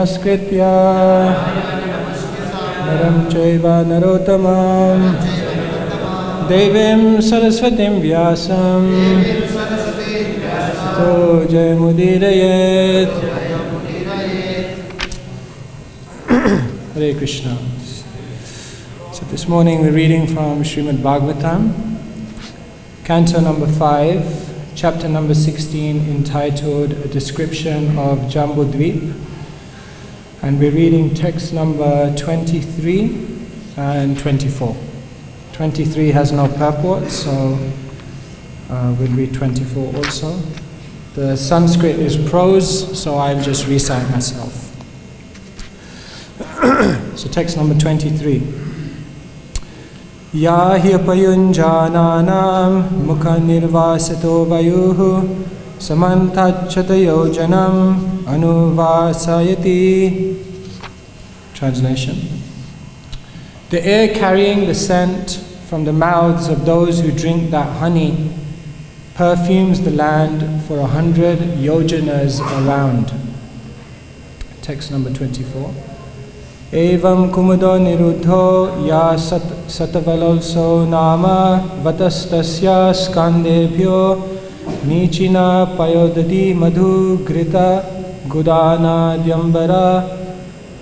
namaskritya naram chaiva narottamam devim saraswatim vyasam to jayamudirayet. Hare Krishna. So this morning we're reading from Srimad Bhagavatam, Canto number 5, Chapter number 16, entitled A Description of Jambudvip. And we're reading text number 23 and 24. 23 has no purport, so we'll read 24 also. The Sanskrit is prose, so I'll just recite myself. So text number 23. Ya hi payunjananam mukha nirvasato vayuhu samantachatayo janam anuvasayati. Translation. The air carrying the scent from the mouths of those who drink that honey perfumes the land for 100 yojanas around. Text number 24. Evam kumudo niruddho ya satavalolso nama vatastasya skandebhyo nichina payodati madhu grita gudana dyambara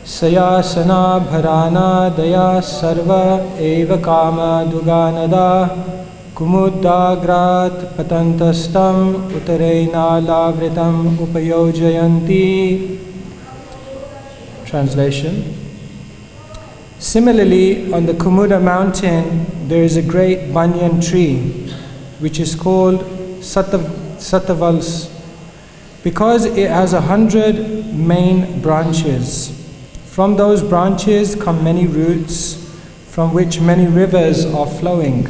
sayasana bharana daya sarva eva kama duganada kumudagrat patantastam utarena lavritam upayojayanti. Translation. Similarly, on the Kumuda mountain, there is a great banyan tree, which is called Satavals, because it has 100 main branches. From those branches come many roots, from which many rivers are flowing.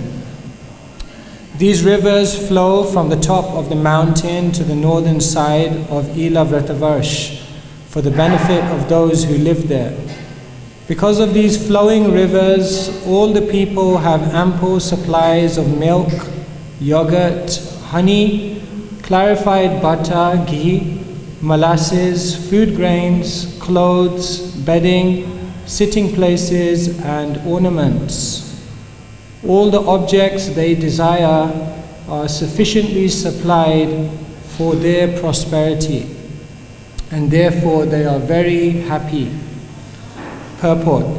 These rivers flow from the top of the mountain to the northern side of Ila Vratavarsh, for the benefit of those who live there. Because of these flowing rivers, all the people have ample supplies of milk, yogurt, honey, clarified butter, ghee, molasses, food grains, clothes, bedding, sitting places, and ornaments. All the objects they desire are sufficiently supplied for their prosperity, and therefore they are very happy. Purport.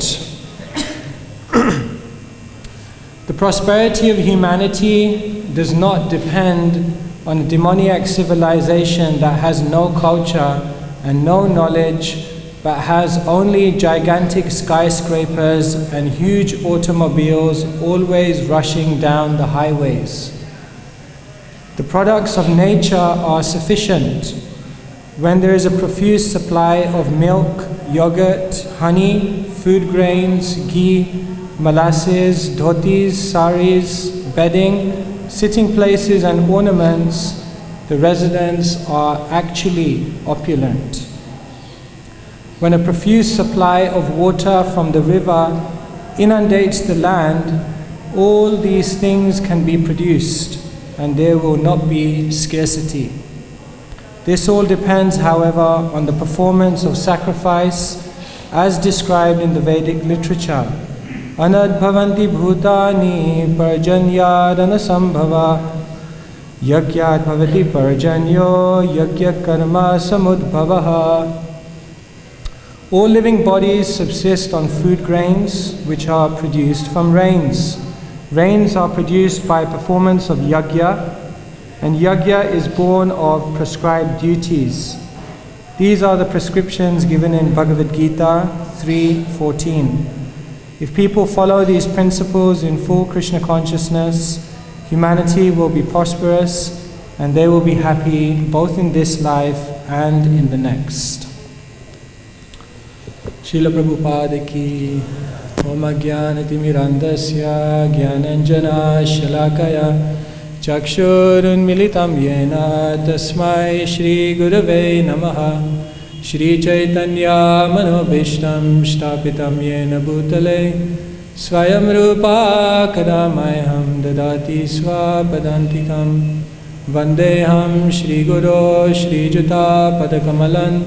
The prosperity of humanity does not depend on a demoniac civilization that has no culture and no knowledge, but has only gigantic skyscrapers and huge automobiles always rushing down the highways. The products of nature are sufficient. When there is a profuse supply of milk, yogurt, honey, food grains, ghee, molasses, dhotis, saris, bedding, sitting places and ornaments, the residents are actually opulent. When a profuse supply of water from the river inundates the land, all these things can be produced, and there will not be scarcity. This all depends, however, on the performance of sacrifice as described in the Vedic literature. Anadbhavanti bhutani parjanyadana sambhava yagyat bhavati parjanyo yagya karma samudbhavaha. All living bodies subsist on food grains which are produced from rains. Rains are produced by performance of yagya, and yagya is born of prescribed duties. These are the prescriptions given in Bhagavad Gita 3:14. If people follow these principles in full Krishna consciousness, humanity will be prosperous and they will be happy both in this life and in the next. Srila Prabhupada ki Om Ajnanatimirandasya Jnananjana Shalakaya Chakshurunmilitam Yena Tasmai Shri Gurave Namaha Shri Chaitanya Manobhishtam Shtapitam Yena Bhutale Swayam Rupa Kadamayam Dadati Swapadantikam Vandeham Shri Guru Shri Juta Padakamalan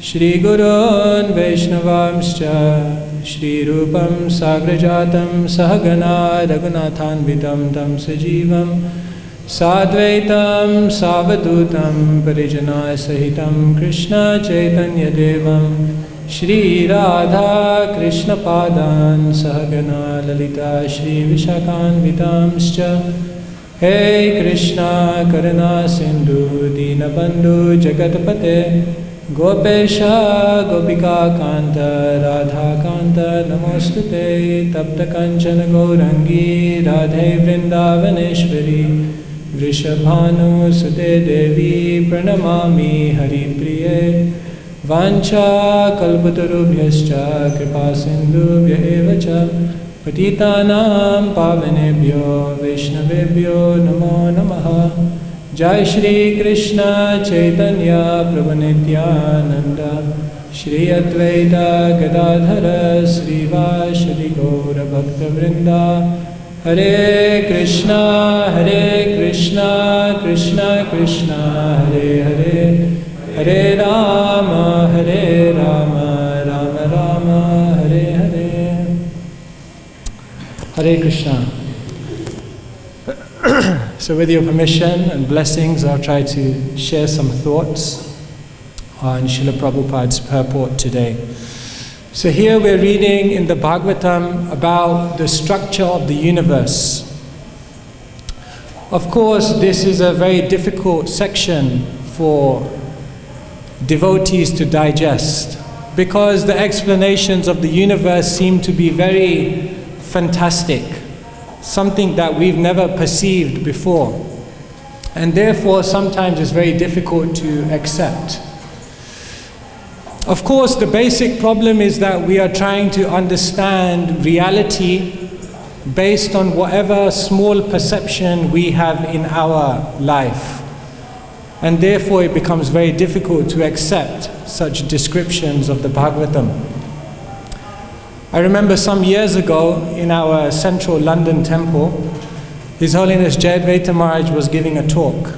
Shri Gurun Vaishnavamscha Shri Rupam Sagrajatam Sahagana Raghunathanvitam Tam Sajivam Sadvaitam Savadutam Parijana Sahitam Krishna Chaitanya Devam Shri Radha Krishna Padan Sahagana Lalita Shri Vishakhanvitamscha Hey Krishna Karuna Sindhu Dinabandhu Jagatpate Gopesha Gopika Kanta Radha Kanta Namostute Tapta Kanchana Gaurangi Radhe Vrindavaneshwari Vrishabhanu Sute Devi Pranamami Hari Priye Vancha Kalpatarubhyascha Kripa Sindhubhya Evacha Patitanam Pavanebhyo Vaishnavebhyo Namo Namaha Jai Shri Krishna Chaitanya Prabhu Nityananda Shri Advaita Gadadhara Sri Vashadi Gaura Bhakta Vrinda Hare Krishna Krishna Krishna Hare Hare Hare Rama Rama Rama Hare Hare. Hare Krishna. So with your permission and blessings, I'll try to share some thoughts on Srila Prabhupada's purport today. So here we're reading in the Bhagavatam about the structure of the universe. Of course, this is a very difficult section for devotees to digest, because the explanations of the universe seem to be very fantastic, something that we've never perceived before, and therefore sometimes it's very difficult to accept. Of course, the basic problem is that we are trying to understand reality based on whatever small perception we have in our life. And therefore it becomes very difficult to accept such descriptions of the Bhagavatam. I remember some years ago in our central London temple, His Holiness Jayadvaita Maharaj was giving a talk.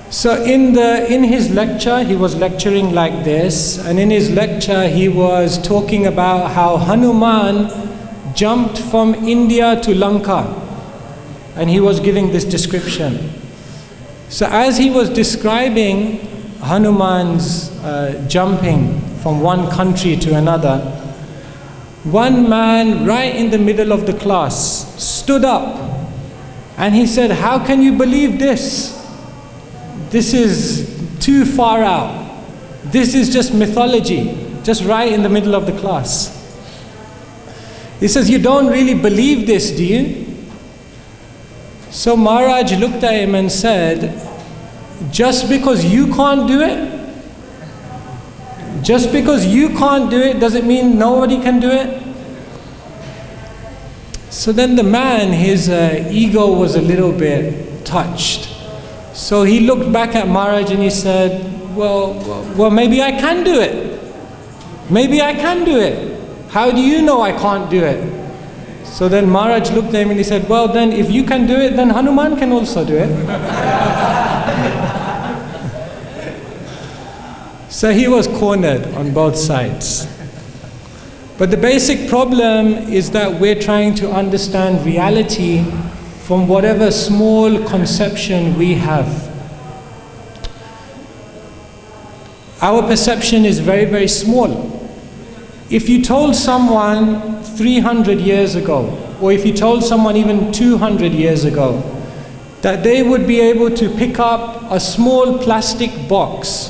So in his lecture, he was lecturing like this, and in his lecture he was talking about how Hanuman jumped from India to Lanka, and he was giving this description. So as he was describing Hanuman's jumping from one country to another, one man right in the middle of the class stood up and he said, "How can you believe this? This is too far out. This is just mythology," just right in the middle of the class. He says, "You don't really believe this, do you?" So Maharaj looked at him and said, "Just because you can't do it, just because you can't do it doesn't mean nobody can do it." So then the man, his ego was a little bit touched. So he looked back at Maharaj and he said, well, maybe I can do it. Maybe I can do it. How do you know I can't do it? So then Maharaj looked at him and he said, "Well, then if you can do it, then Hanuman can also do it." So he was cornered on both sides. But the basic problem is that we're trying to understand reality from whatever small conception we have. Our perception is very, very small. If you told someone 300 years ago, or if you told someone even 200 years ago, that they would be able to pick up a small plastic box,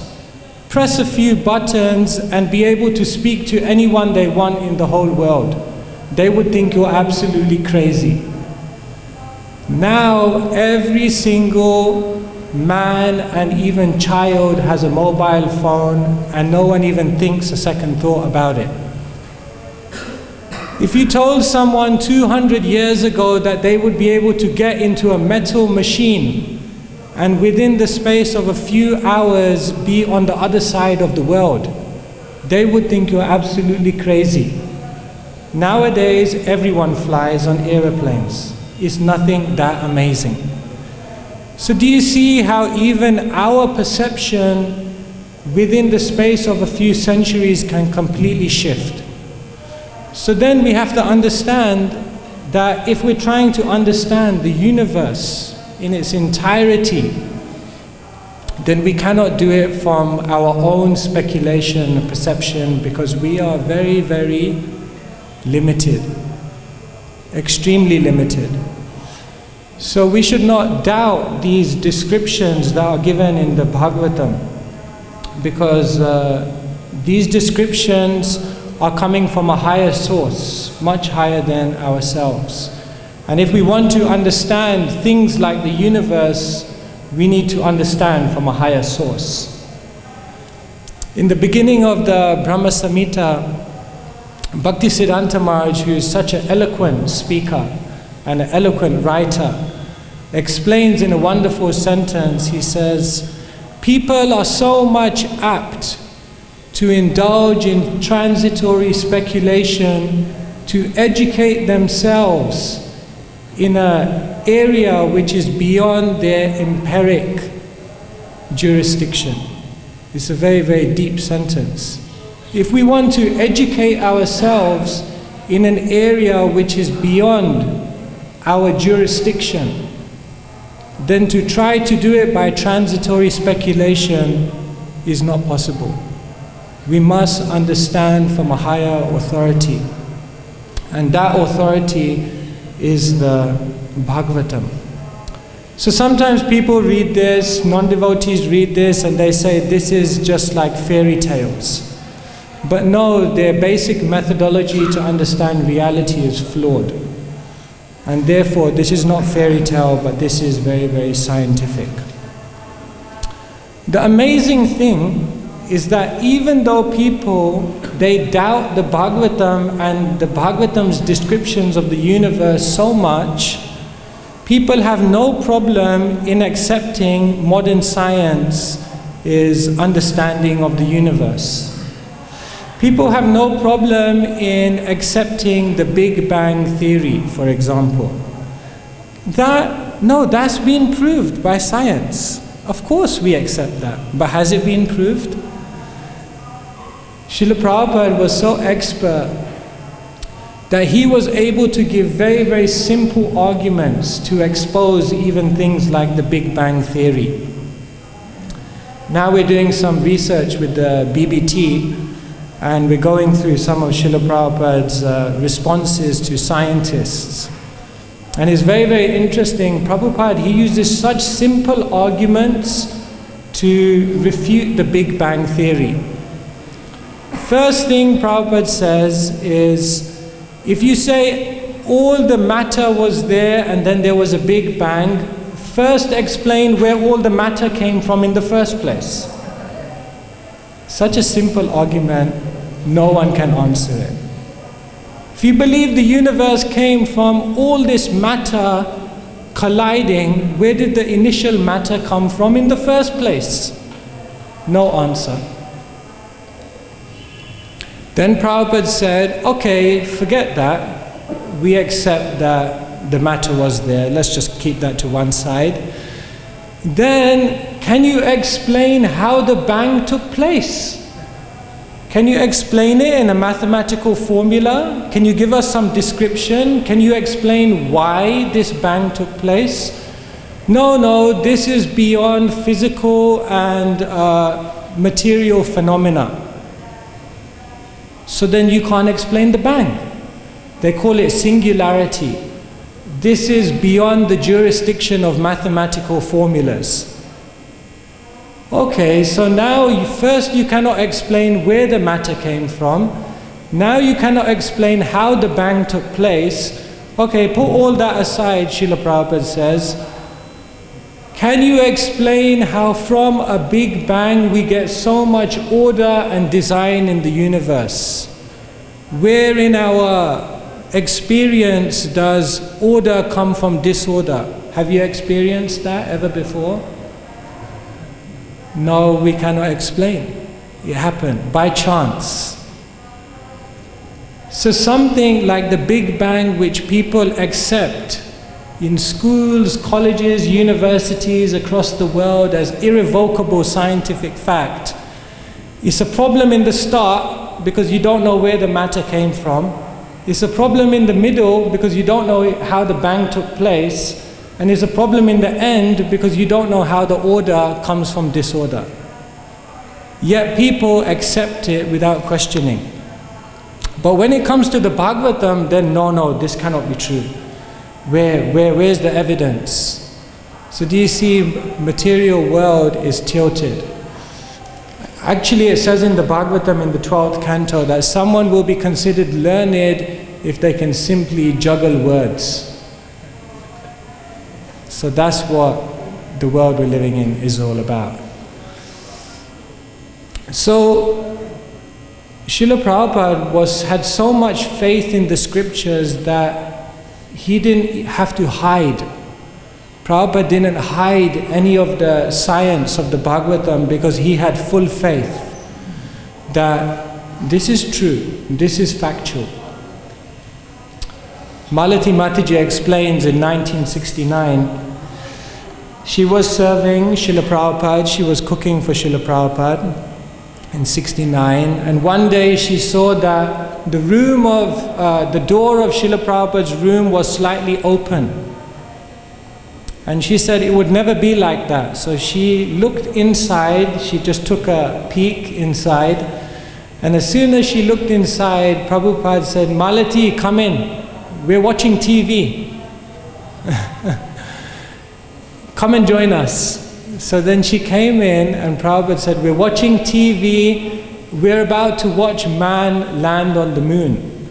press a few buttons, and be able to speak to anyone they want in the whole world, they would think you're absolutely crazy. Now every single man and even child has a mobile phone, and no one even thinks a second thought about it. If you told someone 200 years ago that they would be able to get into a metal machine and within the space of a few hours be on the other side of the world, they would think you're absolutely crazy. Nowadays, everyone flies on aeroplanes. It's nothing that amazing. So do you see how even our perception within the space of a few centuries can completely shift. So then we have to understand that if we're trying to understand the universe in its entirety, then we cannot do it from our own speculation and perception, because we are very, very limited, extremely limited. So we should not doubt these descriptions that are given in the Bhagavatam, because these descriptions are coming from a higher source, much higher than ourselves. And if we want to understand things like the universe, we need to understand from a higher source. In the beginning of the Brahma Samhita, Bhaktisiddhanta Maharaj, who is such an eloquent speaker and an eloquent writer, explains in a wonderful sentence. He says, people are so much apt to indulge in transitory speculation to educate themselves in an area which is beyond their empiric jurisdiction. It's a very, very deep sentence. If we want to educate ourselves in an area which is beyond our jurisdiction, then to try to do it by transitory speculation is not possible. We must understand from a higher authority. And that authority is the Bhagavatam. So sometimes people read this, non-devotees read this, and they say this is just like fairy tales. But no, their basic methodology to understand reality is flawed. And therefore, this is not fairy tale, but this is very, very scientific. The amazing thing is that even though people, they doubt the Bhagavatam and the Bhagavatam's descriptions of the universe so much, people have no problem in accepting modern science's understanding of the universe. People have no problem in accepting the Big Bang theory, for example. That's been proved by science. Of course we accept that. But has it been proved? Srila Prabhupada was so expert that he was able to give very, very simple arguments to expose even things like the Big Bang theory. Now we're doing some research with the BBT, and we're going through some of Srila Prabhupada's responses to scientists. And it's very, very interesting. Prabhupada, he uses such simple arguments to refute the Big Bang theory. First thing Prabhupada says is, if you say all the matter was there and then there was a Big Bang, first explain where all the matter came from in the first place. Such a simple argument, no one can answer it. If you believe the universe came from all this matter colliding, where did the initial matter come from in the first place? No answer. Then Prabhupada said, okay, forget that. We accept that the matter was there. Let's just keep that to one side. Then, can you explain how the bang took place? Can you explain it in a mathematical formula? Can you give us some description? Can you explain why this bang took place? No, this is beyond physical and material phenomena. So then you can't explain the bang. They call it singularity. This is beyond the jurisdiction of mathematical formulas. Okay, so now first you cannot explain where the matter came from. Now you cannot explain how the bang took place. Okay, put all that aside, Srila Prabhupada says. Can you explain how from a Big Bang we get so much order and design in the universe? Where in our experience does order come from disorder? Have you experienced that ever before? No, we cannot explain. It happened by chance. So something like the Big Bang, which people accept in schools, colleges, universities across the world as irrevocable scientific fact, It's a problem in the start because you don't know where the matter came from. It's a problem in the middle because you don't know how the bang took place. And it's a problem in the end because you don't know how the order comes from disorder. Yet people accept it without questioning. But when it comes to the Bhagavatam, then no, this cannot be true. Where's the evidence? So do you see, material world is tilted. Actually, it says in the Bhagavatam in the 12th canto that someone will be considered learned if they can simply juggle words. So that's what the world we're living in is all about. So Srila Prabhupada had so much faith in the scriptures that he didn't have to hide. Prabhupada didn't hide any of the science of the Bhagavatam because he had full faith that this is true, this is factual. Malati Mataji explains in 1969, she was serving Srila Prabhupada, she was cooking for Srila Prabhupada in 69, and one day she saw that the door of Srila Prabhupada's room was slightly open. And she said it would never be like that. So she looked inside, she just took a peek inside, and as soon as she looked inside, Prabhupada said, Malati, come in, we're watching TV. Come and join us. So then she came in and Prabhupada said, we're watching TV, we're about to watch man land on the moon.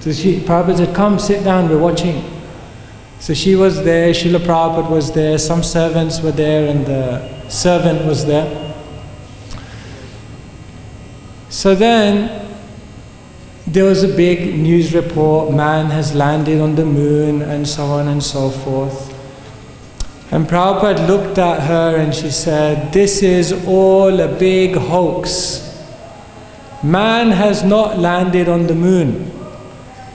So Prabhupada said, come sit down, we're watching. So she was there, Srila Prabhupada was there, some servants were there, and the servant was there. So then there was a big news report, man has landed on the moon, and so on and so forth. And Prabhupada looked at her and she said, this is all a big hoax. Man has not landed on the moon.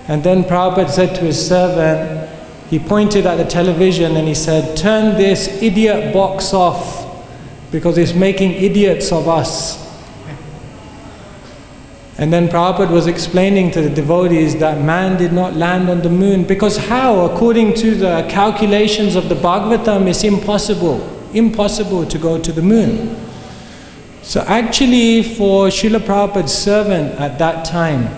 And then Prabhupada said to his servant, he pointed at the television and he said, turn this idiot box off because it's making idiots of us. And then Prabhupada was explaining to the devotees that man did not land on the moon because how? According to the calculations of the Bhagavatam, it's impossible to go to the moon. So actually for Srila Prabhupada's servant at that time,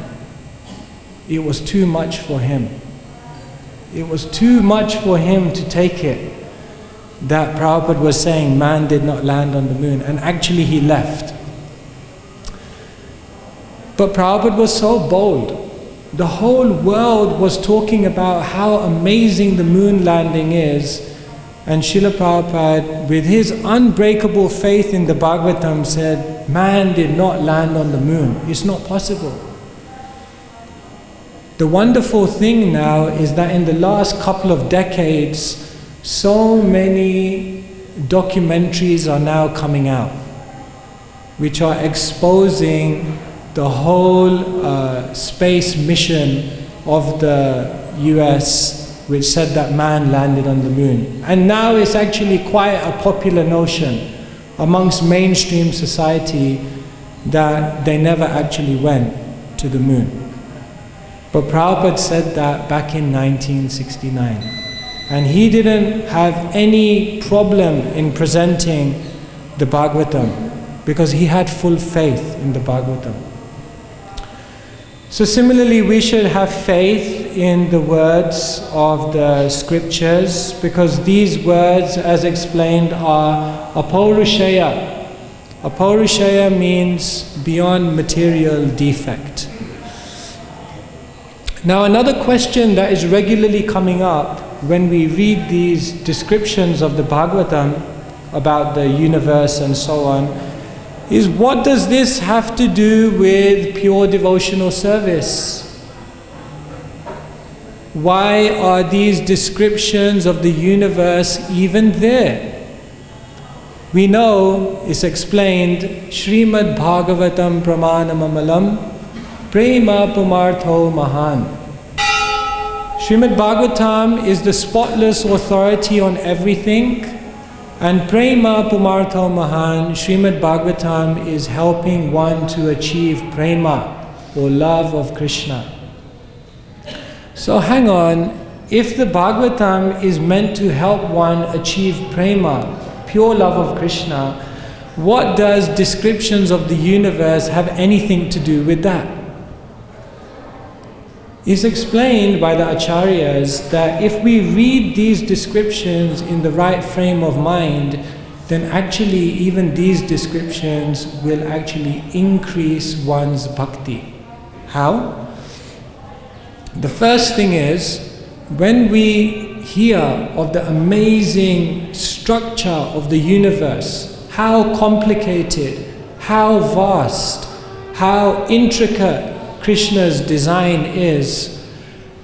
it was too much for him. It was too much for him to take it that Prabhupada was saying man did not land on the moon, and actually he left. But Prabhupada was so bold. The whole world was talking about how amazing the moon landing is, and Srila Prabhupada, with his unbreakable faith in the Bhagavatam, said, man did not land on the moon. It's not possible. The wonderful thing now is that in the last couple of decades, so many documentaries are now coming out, which are exposing the whole space mission of the US, which said that man landed on the moon. And now it's actually quite a popular notion amongst mainstream society that they never actually went to the moon. But Prabhupada said that back in 1969. And he didn't have any problem in presenting the Bhagavatam because he had full faith in the Bhagavatam. So similarly, we should have faith in the words of the scriptures because these words, as explained, are apaurushaya. Apaurushaya means beyond material defect. Now another question that is regularly coming up when we read these descriptions of the Bhagavatam about the universe and so on is, what does this have to do with pure devotional service? Why are these descriptions of the universe even there? We know it's explained, Srimad Bhagavatam Pramanamamalam Prema Pumartho Mahan. Srimad Bhagavatam is the spotless authority on everything, And Prema Pumartho Mahan, Srimad Bhagavatam is helping one to achieve prema, or love of Krishna. So hang on, if the Bhagavatam is meant to help one achieve prema, pure love of Krishna, what does descriptions of the universe have anything to do with that? It's explained by the acharyas that if we read these descriptions in the right frame of mind, then actually even these descriptions will actually increase one's bhakti. How? The first thing is, when we hear of the amazing structure of the universe, how complicated, how vast, how intricate Krishna's design is,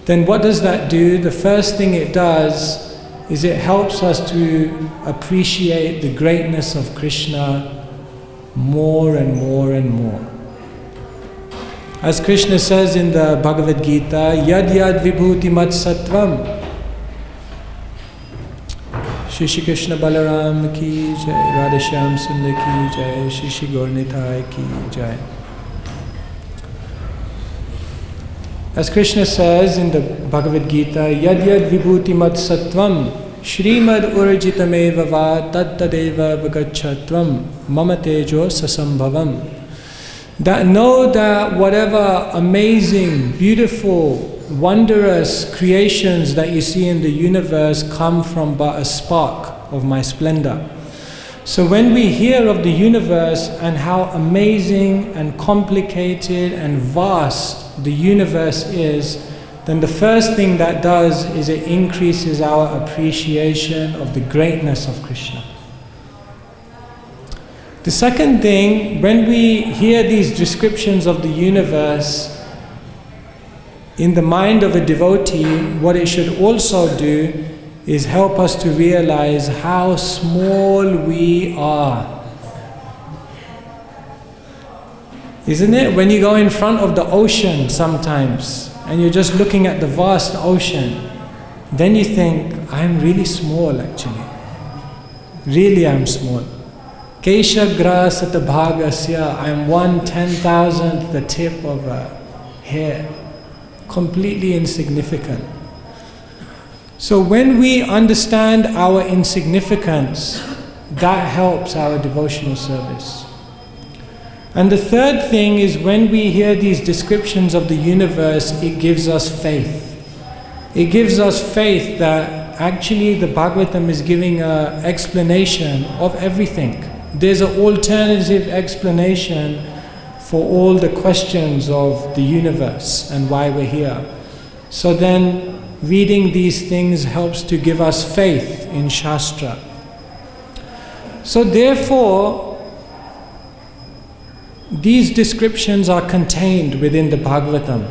then what does that do? The first thing it does is it helps us to appreciate the greatness of Krishna more and more and more. As Krishna says in the Bhagavad Gita, Yad Yad Vibhuti Mat Sattvam. Shri Krishna Balaram ki jai, Radhashyam Sundar ki jai, Shri Gaur-Nitai ki jai. As Krishna says in the Bhagavad Gita, Yad Yad Vibhuti Mat Sattvam, Shrimad Urjitameva Va Tattadeva Vagachatvam, Mama Tejo Sasambhavam. That know that whatever amazing, beautiful, wondrous creations that you see in the universe come from but a spark of my splendor. So when we hear of the universe and how amazing and complicated and vast the universe is, then the first thing that does is it increases our appreciation of the greatness of Krishna. The second thing, when we hear these descriptions of the universe, in the mind of a devotee, what it should also do is help us to realize how small we are. Isn't it? When you go in front of the ocean sometimes, and you're just looking at the vast ocean, then you think, I'm really small actually. Really I'm small. Kesha grasata bhagasya, I'm 1/10,000th the tip of a hair. Completely insignificant. So when we understand our insignificance, that helps our devotional service. And the third thing is, when we hear these descriptions of the universe, it gives us faith. It gives us faith that actually the Bhagavatam is giving an explanation of everything. There's an alternative explanation for all the questions of the universe and why we're here. So then, reading these things helps to give us faith in Shastra. So therefore, these descriptions are contained within the Bhagavatam,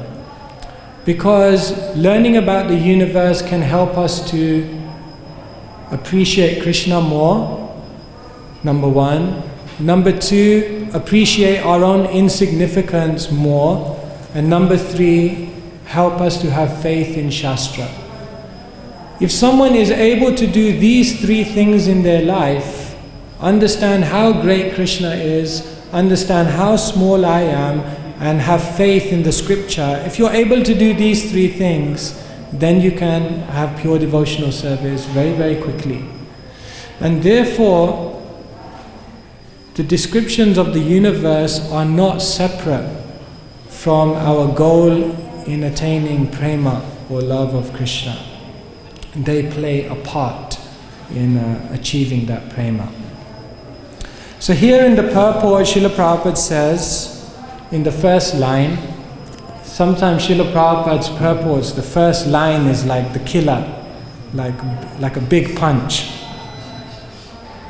because learning about the universe can help us to appreciate Krishna more, number one. Number two, appreciate our own insignificance more. And number three, help us to have faith in Shastra. If someone is able to do these three things in their life, understand how great Krishna is, understand how small I am, and have faith in the scripture, if you're able to do these three things, then you can have pure devotional service very, very quickly. And therefore, the descriptions of the universe are not separate from our goal in attaining prema, or love of Krishna. They play a part in achieving that prema. So here in the purport, Srila Prabhupada says, in the first line, sometimes Srila Prabhupada's purports, the first line is like the killer, like a big punch.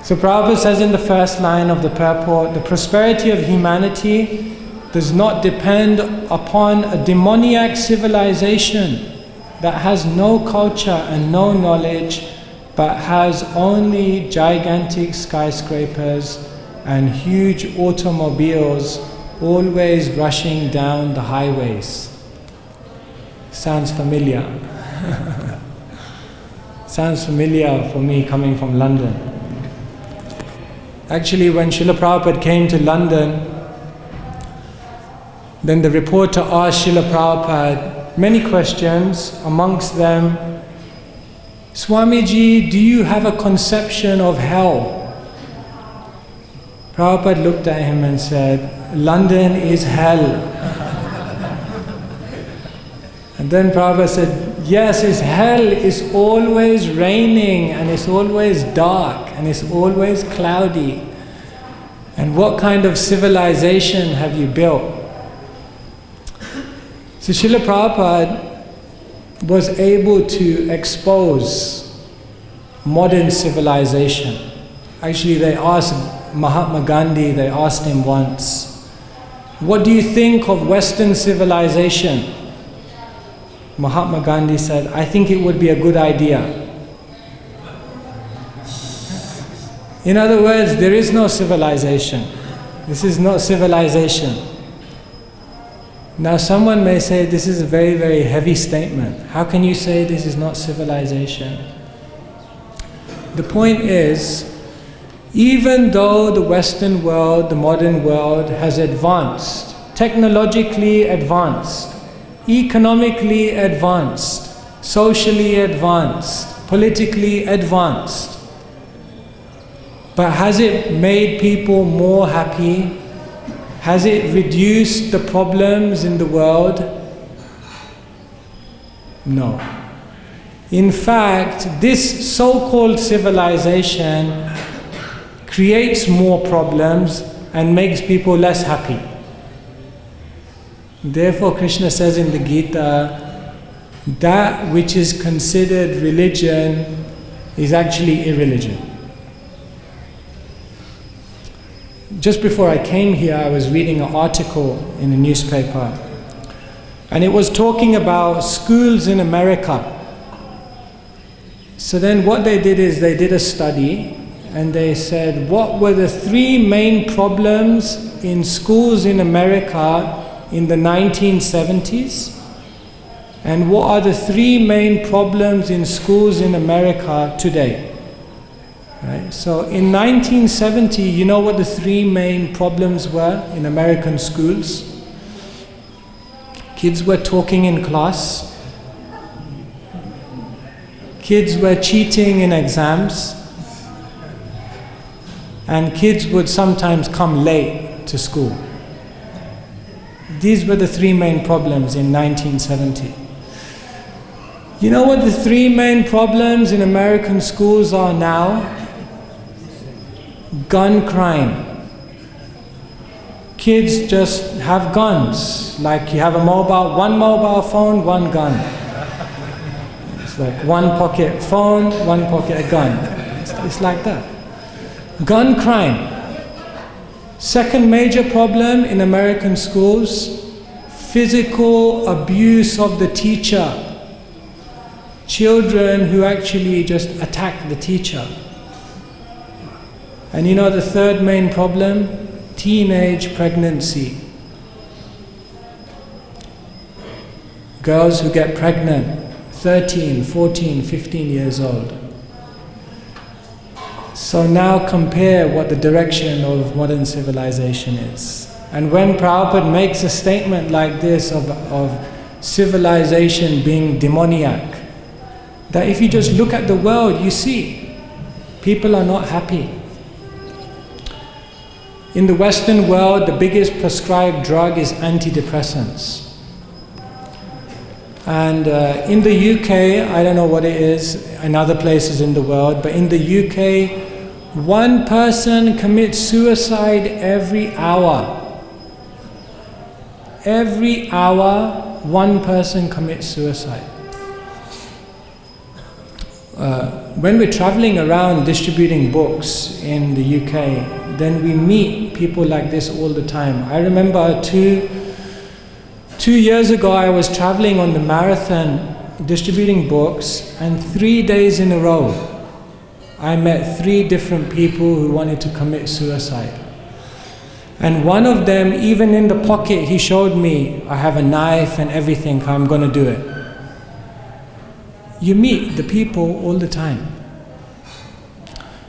So Prabhupada says in the first line of the purport, the prosperity of humanity does not depend upon a demoniac civilization that has no culture and no knowledge, but has only gigantic skyscrapers and huge automobiles always rushing down the highways. Sounds familiar. Sounds familiar for me coming from London. Actually, when Srila Prabhupada came to London, then the reporter asked Srila Prabhupada many questions, amongst them, Swamiji, do you have a conception of hell? Prabhupada looked at him and said, London is hell. And then Prabhupada said, yes, it's hell. It's always raining and it's always dark and it's always cloudy. And what kind of civilization have you built? So Srila Prabhupada was able to expose modern civilization. Actually, they asked Mahatma Gandhi, they asked him once, what do you think of Western civilization? Mahatma Gandhi said, I think it would be a good idea. In other words, there is no civilization. This is not civilization. Now someone may say, this is a very, very heavy statement. How can you say this is not civilization? The point is, even though the Western world, the modern world has advanced, technologically advanced, economically advanced, socially advanced, politically advanced, but has it made people more happy? Has it reduced the problems in the world? No. In fact, this so-called civilization creates more problems and makes people less happy. Therefore, Krishna says in the Gita, that which is considered religion is actually irreligion. Just before I came here, I was reading an article in a newspaper, and it was talking about schools in America. So then what they did is they did a study, and they said, what were the three main problems in schools in America in the 1970s? And what are the three main problems in schools in America today? Right? So in 1970, you know what the three main problems were in American schools? Kids were talking in class. Kids were cheating in exams. And kids would sometimes come late to school. These were the three main problems in 1970. You know what the three main problems in American schools are now? Gun crime. Kids just have guns. Like you have one mobile phone, one gun. It's like one pocket phone, one pocket a gun. It's like that. Gun crime. Second major problem in American schools, physical abuse of the teacher. Children who actually just attack the teacher. And you know the third main problem? Teenage pregnancy. Girls who get pregnant, 13, 14, 15 years old. So now compare what the direction of modern civilization is. And when Prabhupada makes a statement like this of civilization being demoniac, that if you just look at the world, you see, people are not happy. In the Western world, the biggest prescribed drug is antidepressants. And in the UK, I don't know what it is in other places in the world, but in the UK, one person commits suicide every hour. Every hour, one person commits suicide. When we're traveling around distributing books in the UK, then we meet people like this all the time. I remember two years ago I was traveling on the marathon distributing books, and 3 days in a row I met 3 different people who wanted to commit suicide. And one of them, even in the pocket, he showed me, I have a knife and everything, I'm going to do it. You meet the people all the time.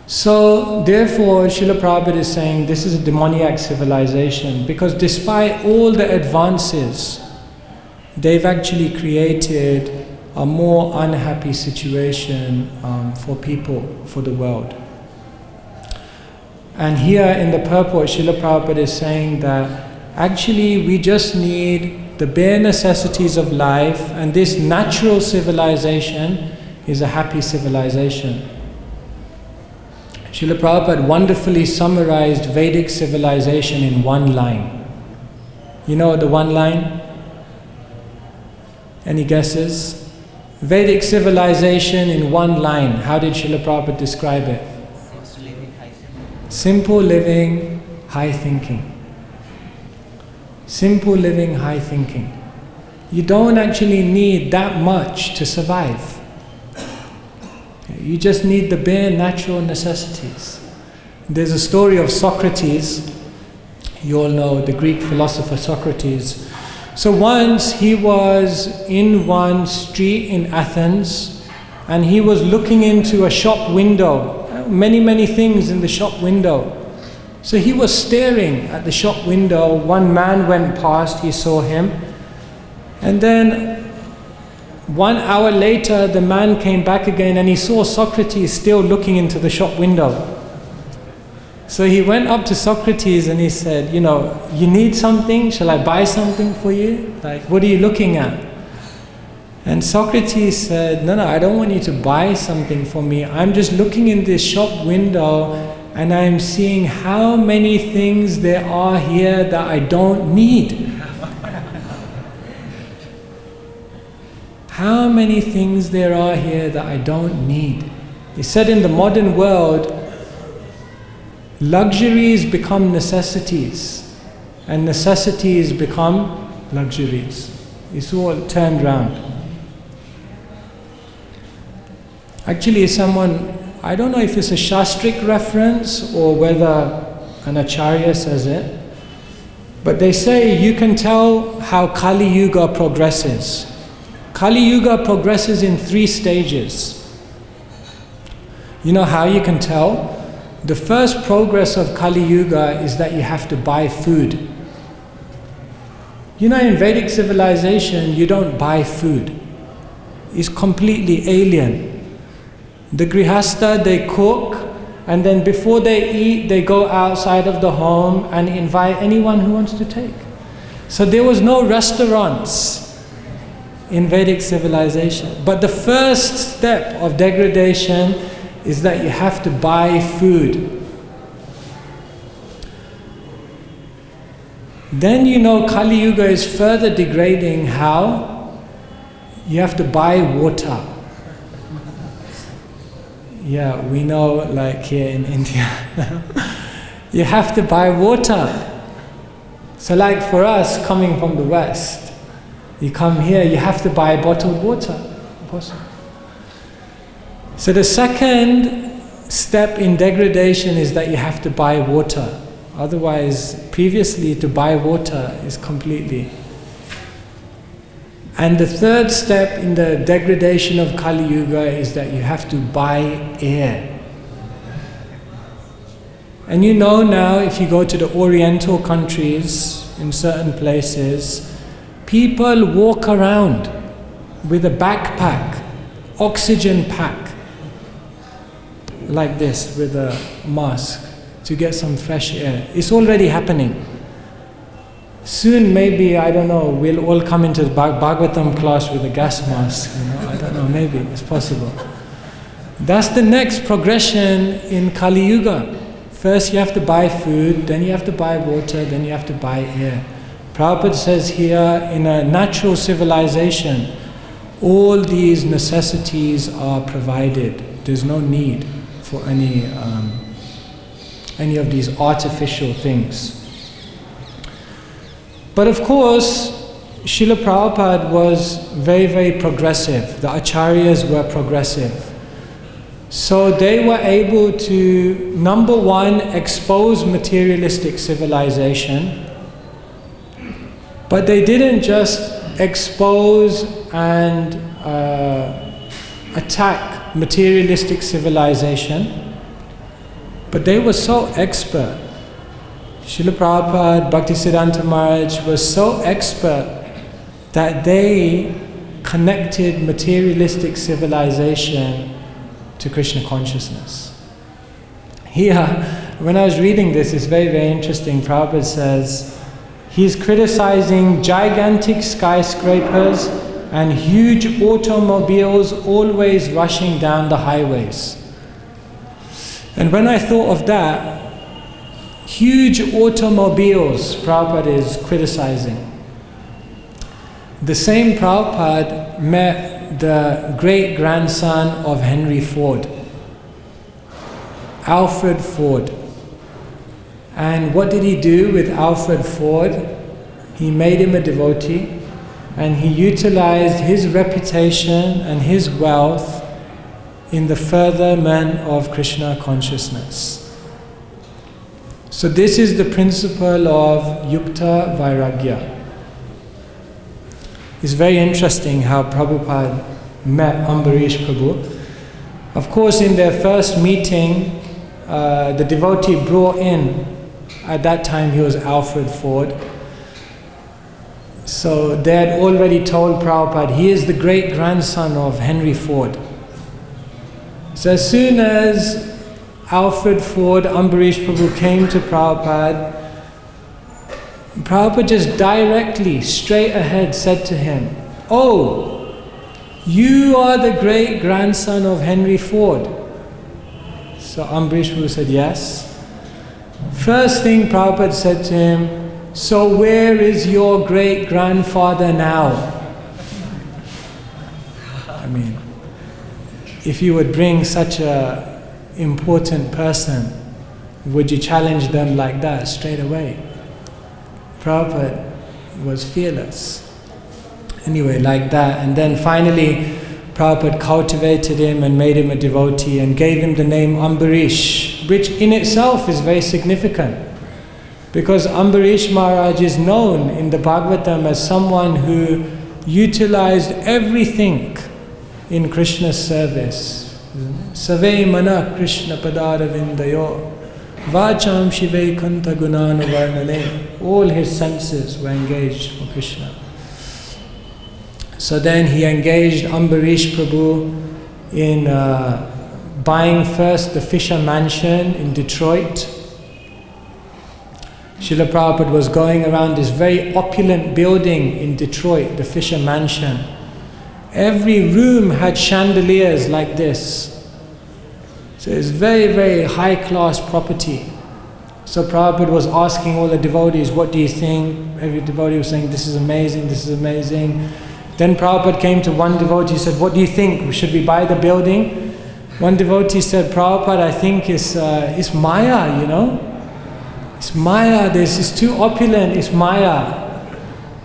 So therefore Srila Prabhupada is saying this is a demoniac civilization, because despite all the advances, they've actually created a more unhappy situation for people, for the world. And here in the purport, Srila Prabhupada is saying that actually we just need the bare necessities of life, and this natural civilization is a happy civilization. Srila Prabhupada wonderfully summarized Vedic civilization in one line. You know the one line? Any guesses? Vedic civilization in one line. How did Srila Prabhupada describe it? Simple living, high thinking. Simple living, high thinking. You don't actually need that much to survive. You just need the bare natural necessities. There's a story of Socrates. You all know the Greek philosopher Socrates. So once he was in one street in Athens, and he was looking into a shop window. Many things in the shop window. So he was staring at the shop window. One man went past, he saw him. And then 1 hour later, the man came back again and he saw Socrates still looking into the shop window. So he went up to Socrates and he said, you know, you need something? Shall I buy something for you? Like, what are you looking at? And Socrates said, no, I don't want you to buy something for me. I'm just looking in this shop window and I'm seeing how many things there are here that I don't need. How many things there are here that I don't need. He said in the modern world, luxuries become necessities and necessities become luxuries. It's all turned round. Actually, someone, I don't know if it's a Shastric reference or whether an Acharya says it, but they say you can tell how Kali Yuga progresses. Kali Yuga progresses in 3 stages. You know how you can tell? The first progress of Kali Yuga is that you have to buy food. You know, in Vedic civilization, you don't buy food. It's completely alien. The grihastha, they cook, and then before they eat, they go outside of the home and invite anyone who wants to take. So there was no restaurants in Vedic civilization. But the first step of degradation is that you have to buy food. Then you know Kali Yuga is further degrading. How? You have to buy water. Yeah, we know, like here in India, you have to buy water. So like for us coming from the West, you come here, you have to buy bottled water. So the second step in degradation is that you have to buy water. Otherwise, previously to buy water is completely. And the third step in the degradation of Kali Yuga is that you have to buy air. And you know now, if you go to the Oriental countries, in certain places, people walk around with a backpack, oxygen pack, like this, with a mask, to get some fresh air. It's already happening. Soon maybe, I don't know, we'll all come into the Bhagavatam class with a gas mask, you know, I don't know, maybe, it's possible. That's the next progression in Kali Yuga. First you have to buy food, then you have to buy water, then you have to buy air. Prabhupada says here, in a natural civilization, all these necessities are provided. There's no need for any of these artificial things. But of course, Srila Prabhupada was very progressive. The Acharyas were progressive. So they were able to, number one, expose materialistic civilization. But they didn't just expose and attack materialistic civilization. But they were so expert. Srila Prabhupada, Bhaktisiddhanta Maharaj was so expert that they connected materialistic civilization to Krishna consciousness. Here, when I was reading this, it's very, very interesting. Prabhupada says, he's criticizing gigantic skyscrapers and huge automobiles always rushing down the highways. And when I thought of that, huge automobiles Prabhupada is criticizing. The same Prabhupada met the great-grandson of Henry Ford, Alfred Ford. And what did he do with Alfred Ford? He made him a devotee, and he utilized his reputation and his wealth in the furtherment of Krishna consciousness. So this is the principle of Yukta Vairagya. It's very interesting how Prabhupada met Ambarish Prabhu. Of course, in their first meeting, the devotee brought in, at that time he was Alfred Ford. So they had already told Prabhupada, he is the great-grandson of Henry Ford. So as soon as Alfred Ford, Ambarish Prabhu came to Prabhupada, Prabhupada just directly, straight ahead said to him, "Oh, you are the great-grandson of Henry Ford." So Ambarish Prabhu said, "Yes." First thing Prabhupada said to him, "So where is your great-grandfather now?" I mean, if you would bring such a important person, would you challenge them like that straight away? Prabhupada was fearless. Anyway, like that. And then finally, Prabhupada cultivated him and made him a devotee and gave him the name Ambarish, which in itself is very significant. Because Ambarish Maharaj is known in the Bhagavatam as someone who utilized everything in Krishna's service. Savai mana Krishna padara vindayo vacham shivai kanta gunana varnane. All his senses were engaged for Krishna. So then he engaged Ambarish Prabhu in buying first the Fisher Mansion in Detroit. Srila Prabhupada was going around this very opulent building in Detroit, the Fisher Mansion. Every room had chandeliers like this. So it's very, very high-class property. So Prabhupada was asking all the devotees, what do you think? Every devotee was saying, this is amazing, this is amazing. Then Prabhupada came to one devotee, said, what do you think? Should we buy the building? One devotee said, Prabhupada, I think it's Maya, you know? It's Maya, this is too opulent, it's Maya.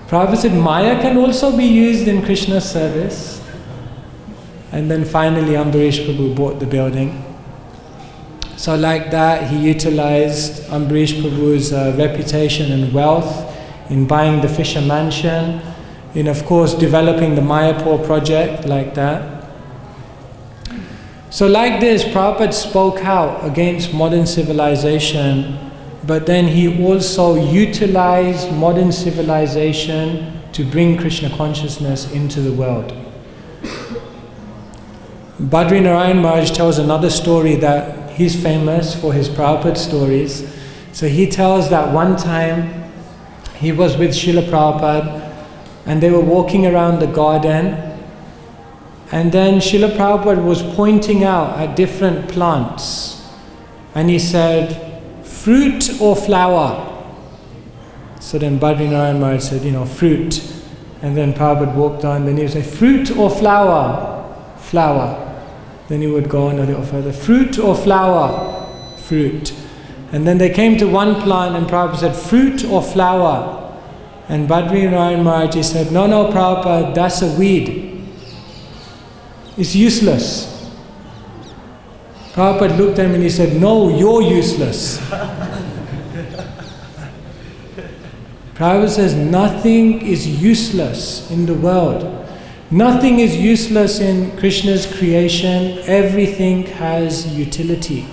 Prabhupada said, Maya can also be used in Krishna's service. And then finally Ambarish Prabhu bought the building. So like that, he utilized Ambarish Prabhu's reputation and wealth in buying the Fisher Mansion, in of course developing the Mayapur project, like that. So like this, Prabhupada spoke out against modern civilization, but then he also utilized modern civilization to bring Krishna consciousness into the world. Badri Narayan Maharaj tells another story that he's famous for his Prabhupada stories. So he tells that one time he was with Srila Prabhupada and they were walking around the garden, and then Srila Prabhupada was pointing out at different plants and he said, fruit or flower? So then Badri Narayan Maharaj said, you know, fruit. And then Prabhupada walked on, then he would say, fruit or flower? Flower. Then he would go on a little further, fruit or flower? Fruit. And then they came to one plant and Prabhupada said, fruit or flower? And Badri Narayan Maharaj said, no, Prabhupada, that's a weed. It's useless. Prabhupada looked at him and he said, no, you're useless. Prabhupada says, nothing is useless in the world. Nothing is useless in Krishna's creation. Everything has utility.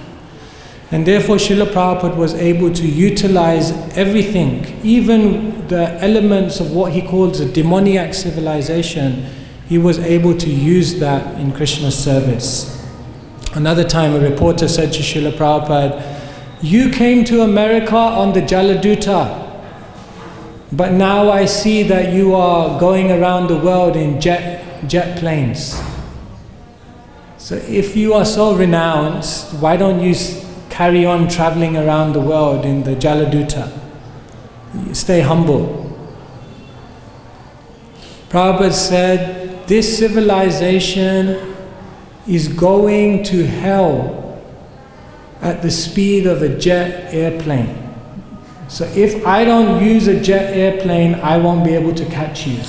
And therefore Srila Prabhupada was able to utilize everything, even the elements of what he calls a demoniac civilization. He was able to use that in Krishna's service. Another time a reporter said to Srila Prabhupada, "You came to America on the Jaladuta, but now I see that you are going around the world in jet planes. So if you are so renowned, why don't you carry on traveling around the world in the Jaladuta? Stay humble." Prabhupada said, this civilization is going to hell at the speed of a jet airplane. So if I don't use a jet airplane, I won't be able to catch you.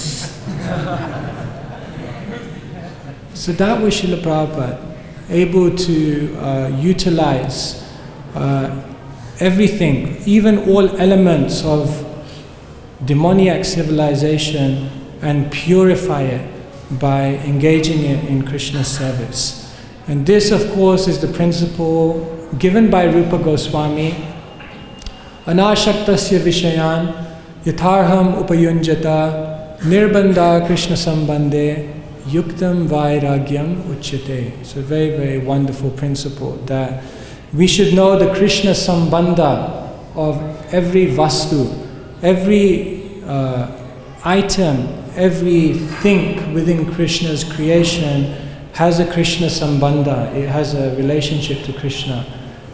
So that was Srila Prabhupada, able to utilize everything, even all elements of demoniac civilization, and purify it by engaging it in Krishna's service. And this, of course, is the principle given by Rupa Goswami. Anashaktasya vishayan yatharham upayunjata nirbandha Krishna sambandhe yuktam vairagyam uchyate. It's a very, very wonderful principle that we should know the Krishna sambandha of every vastu, every item, everything within Krishna's creation has a Krishna sambandha. It has a relationship to Krishna.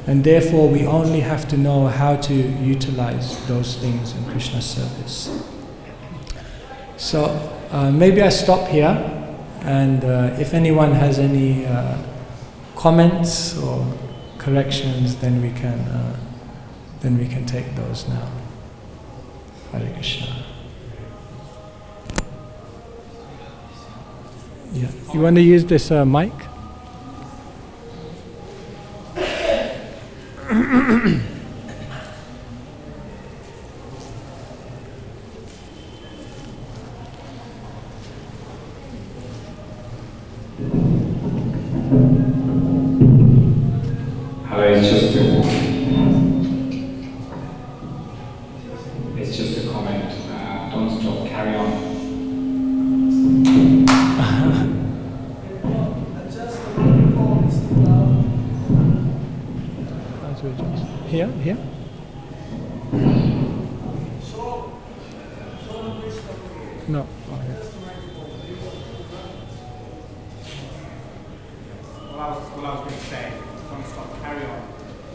And therefore we only have to know how to utilize those things in Krishna's service. So maybe I stop here, and if anyone has any comments or corrections, then we can take those now. Hare Krishna. Yeah. You want to use this mic? Hello, it's just a comment. Don't stop, carry on. Here? No. What I was going to say, don't stop, carry on.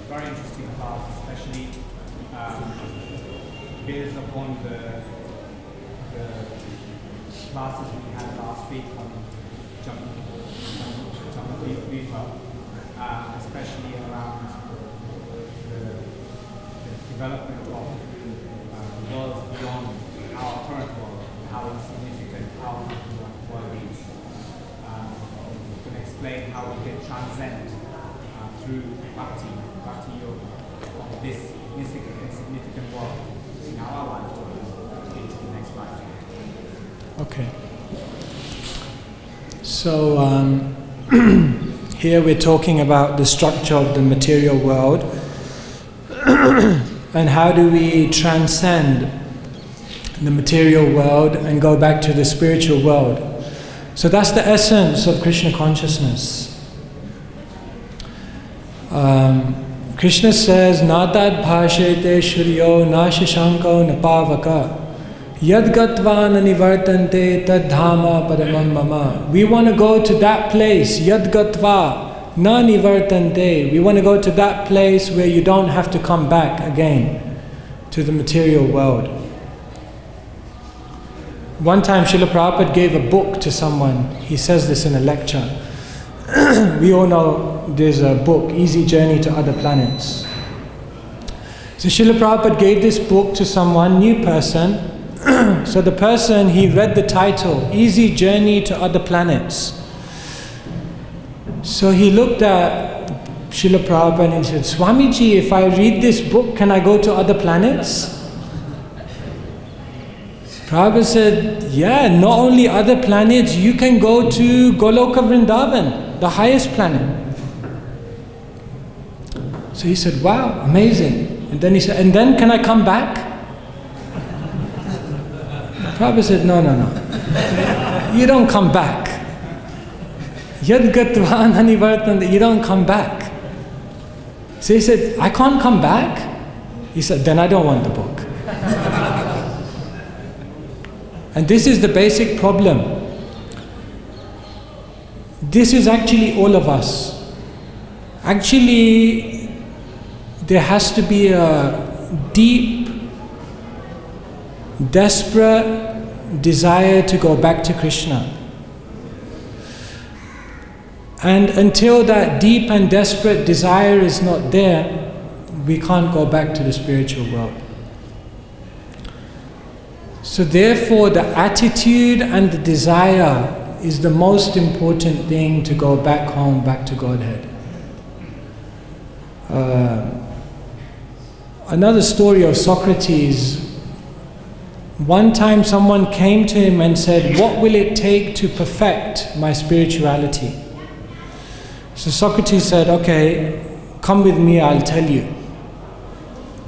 Very interesting class, especially based upon the classes we had last week on Jamatipa, especially around the development of worlds beyond our current world, how insignificant our world is. Going to explain how we can transcend through bhakti yoga, of this insignificant world in our lifetime into the next lifetime. Okay. So here we're talking about the structure of the material world and how do we transcend the material world and go back to the spiritual world. So that's the essence of Krishna consciousness. Krishna says, Natad bhashete shuryo nashashanko napavaka yadgatva nanivartante tadhama paramam mama. We want to go to that place, yadgatva nanivartante. We want to go to that place where you don't have to come back again to the material world. One time Srila Prabhupada gave a book to someone. He says this in a lecture. We all know there's a book, Easy Journey to Other Planets. So Srila Prabhupada gave this book to someone, new person. So the person, he read the title, Easy Journey to Other Planets. So he looked at Srila Prabhupada and he said, Swamiji, if I read this book, can I go to other planets? Prabhupada said, yeah, not only other planets, you can go to Goloka Vrindavan, the highest planet. So he said, wow, amazing. And then he said, and then can I come back? Prabhupada said, no. You don't come back. Yad gatva nanivartanda, you don't come back. So he said, I can't come back? He said, then I don't want the book. And this is the basic problem. This is actually all of us. Actually, there has to be a deep, desperate desire to go back to Krishna. And until that deep and desperate desire is not there, we can't go back to the spiritual world. So therefore, the attitude and the desire is the most important thing to go back home, back to Godhead. Another story of Socrates. One time someone came to him and said, what will it take to perfect my spirituality? So Socrates said, okay, come with me, I'll tell you.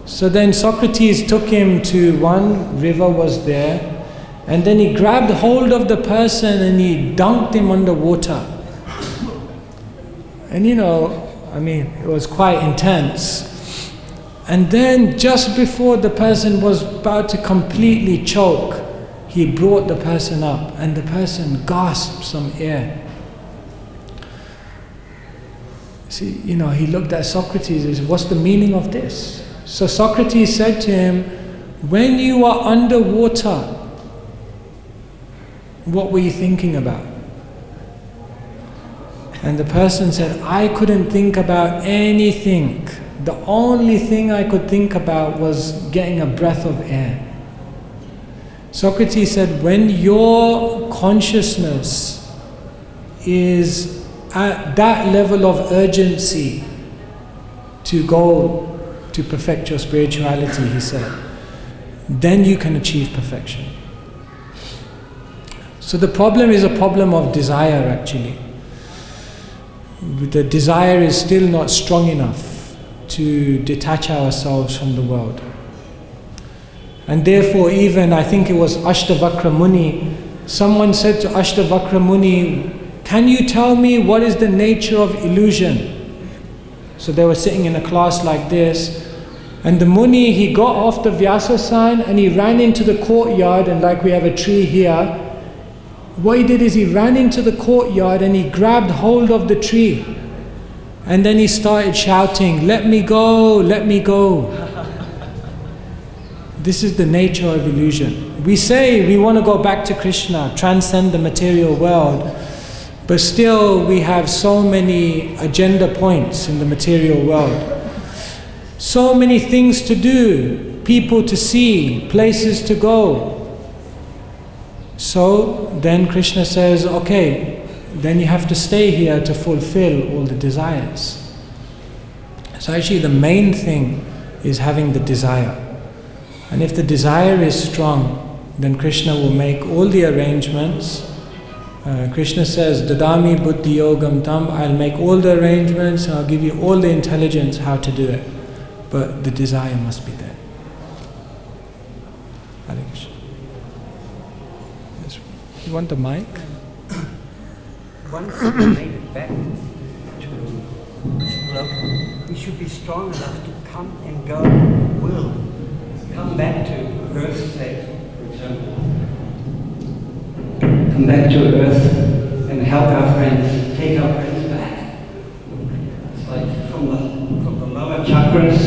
So then Socrates took him to one river was there, and then he grabbed hold of the person and he dunked him under water. And it was quite intense. And then just before the person was about to completely choke, he brought the person up and the person gasped some air. See, he looked at Socrates and said, what's the meaning of this? So Socrates said to him, when you are underwater, what were you thinking about? And the person said, I couldn't think about anything. The only thing I could think about was getting a breath of air. Socrates said, when your consciousness is at that level of urgency to go to perfect your spirituality, he said, then you can achieve perfection. So the problem is a problem of desire actually. The desire is still not strong enough to detach ourselves from the world. And therefore even, I think it was Ashtavakra Muni, someone said to Ashtavakra Muni, can you tell me what is the nature of illusion? So they were sitting in a class like this, and the Muni, he got off the Vyasa sign and he ran into the courtyard, and like we have a tree here, what he did is he ran into the courtyard and he grabbed hold of the tree. And then he started shouting, let me go, let me go. This is the nature of illusion. We say we want to go back to Krishna, transcend the material world, but still we have so many agenda points in the material world. So many things to do, people to see, places to go. So then Krishna says, okay, then you have to stay here to fulfill all the desires. So actually the main thing is having the desire. And if the desire is strong, then Krishna will make all the arrangements. Krishna says, Dadami buddhi yogam tam, I'll make all the arrangements, I'll give you all the intelligence how to do it. But the desire must be there. Hare Krishna. Yes. You want the mic? Once we made it back to local, we should be strong enough to come and go will. Come back to Earth, say, for example. Come back to Earth and help our friends, take our friends back. It's like from the lower chakras,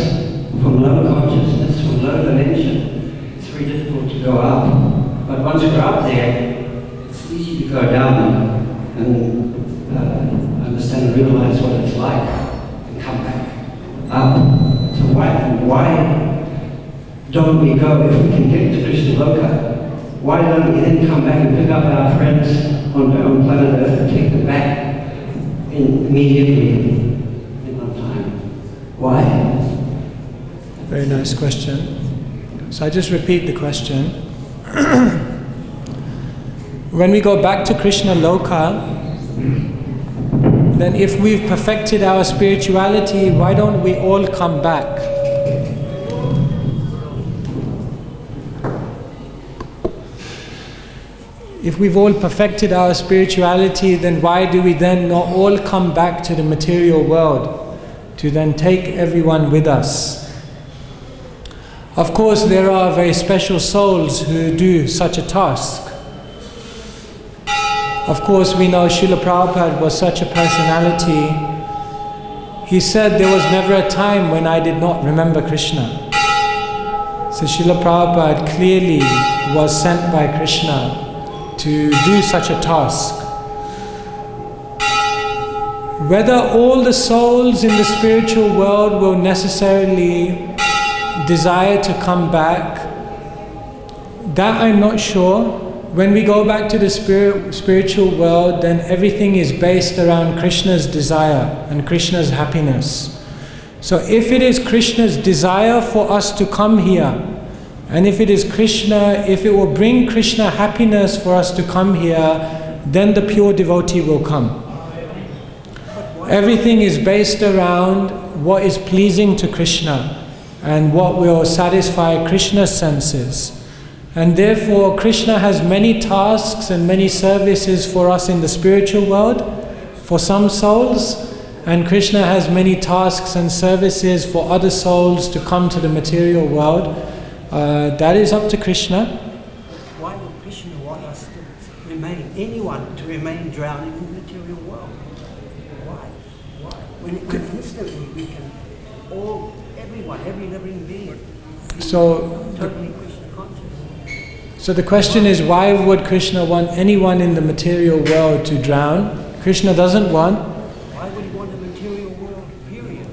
from low consciousness, from low dimension, it's very difficult to go up. But once we're up there, it's easy to go down and understand and realize what it's like and come back up. So why don't we go if we can get to Krishna Loka? Why don't we then come back and pick up our friends on planet Earth and take them back immediately in one time? Why? Very nice question. So I just repeat the question. When we go back to Krishna Loka, then if we've perfected our spirituality, why don't we all come back? If we've all perfected our spirituality, then why do we then not all come back to the material world to then take everyone with us? Of course, there are very special souls who do such a task. Of course, we know Srila Prabhupada was such a personality. He said there was never a time when I did not remember Krishna. So Srila Prabhupada clearly was sent by Krishna to do such a task. Whether all the souls in the spiritual world will necessarily desire to come back, that I'm not sure. When we go back to the spiritual world, then everything is based around Krishna's desire and Krishna's happiness. So if it is Krishna's desire for us to come here, and if it is Krishna, if it will bring Krishna happiness for us to come here, then the pure devotee will come. Everything is based around what is pleasing to Krishna and what will satisfy Krishna's senses. And therefore, Krishna has many tasks and many services for us in the spiritual world, for some souls, and Krishna has many tasks and services for other souls to come to the material world. That is up to Krishna. Why would Krishna want us to remain, anyone to remain drowning in the material world? Why? When instantly we can all, everyone, every living being, be totally Krishna conscious. So the question is, why would Krishna want anyone in the material world to drown? Krishna doesn't want. Why would he want the material world, period?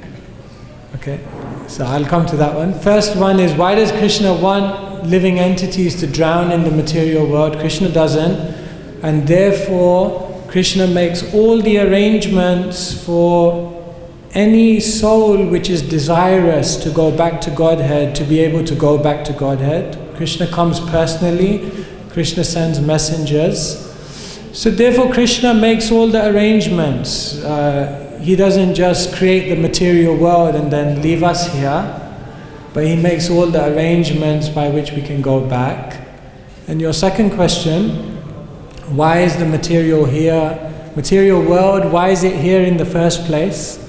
Okay, so I'll come to that one. First one is, why does Krishna want living entities to drown in the material world? Krishna doesn't. And therefore, Krishna makes all the arrangements for any soul which is desirous to go back to Godhead to be able to go back to Godhead. Krishna comes personally, Krishna sends messengers. So therefore Krishna makes all the arrangements. He doesn't just create the material world and then leave us here, but he makes all the arrangements by which we can go back. And your second question, why is the material world, why is it here in the first place?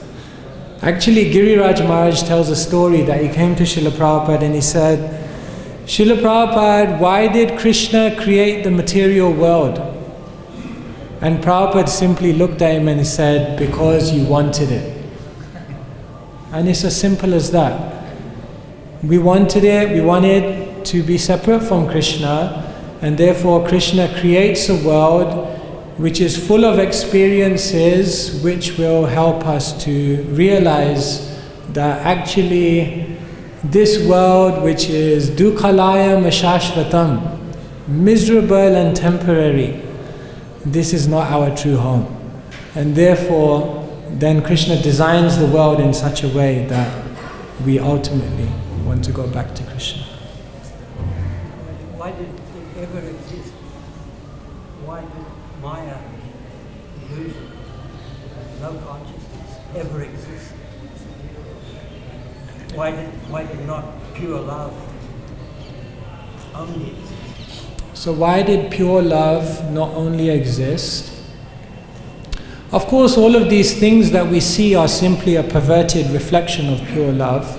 Actually, Giriraj Maharaj tells a story that he came to Srila Prabhupada and he said, Srila Prabhupada, why did Krishna create the material world? And Prabhupada simply looked at him and he said, because you wanted it. And it's as simple as that. We wanted it, we wanted to be separate from Krishna, and therefore Krishna creates a world which is full of experiences which will help us to realize that actually this world which is dukhalayam ashashvatam, miserable and temporary, this is not our true home. And therefore, then Krishna designs the world in such a way that we ultimately want to go back to Krishna. Why did it ever exist? Why did Maya, illusion, no consciousness, ever exist? Why did not pure love only exist? So why did pure love not only exist? Of course, all of these things that we see are simply a perverted reflection of pure love.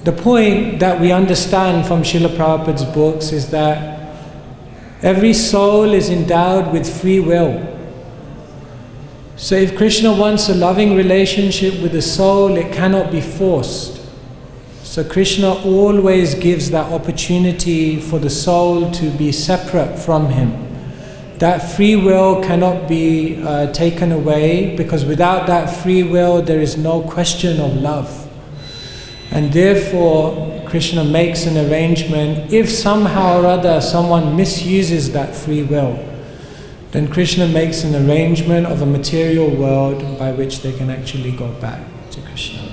The point that we understand from Srila Prabhupada's books is that every soul is endowed with free will. So if Krishna wants a loving relationship with a soul, it cannot be forced. So Krishna always gives that opportunity for the soul to be separate from him. That free will cannot be taken away, because without that free will there is no question of love. And therefore Krishna makes an arrangement. If somehow or other someone misuses that free will, then Krishna makes an arrangement of a material world by which they can actually go back to Krishna.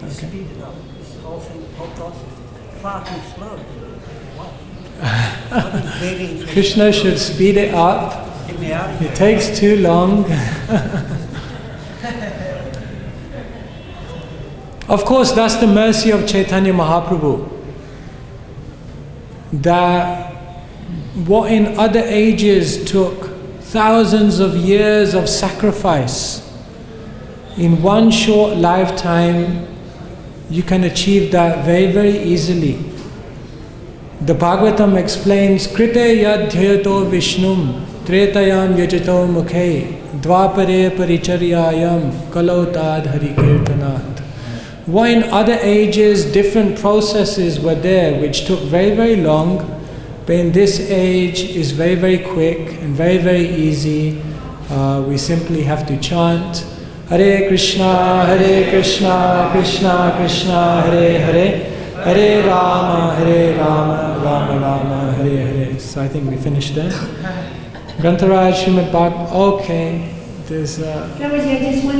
Speed it up. This whole thing, whole process is far too slow. Wow. begging Krishna should speed it up. Get me out of It here. takes too long. Of course, that's the mercy of Chaitanya Mahaprabhu. That what in other ages took thousands of years of sacrifice, in one short lifetime, you can achieve that very, very easily. The Bhagavatam explains, Krite yadhyato vishnum tretayam yajito mukhe dvapare paricharyayam kalotad harikirtanat. What in other ages, different processes were there which took very, very long, but in this age is very, very quick and very, very easy. We simply have to chant Hare Krishna, Krishna Krishna, Hare Hare, Hare Rama, Rama Rama, Hare Hare. So I think we finished there. Grantaraj, Srimad Bhagavatam. Okay, there's. Prabhuji, I just wanted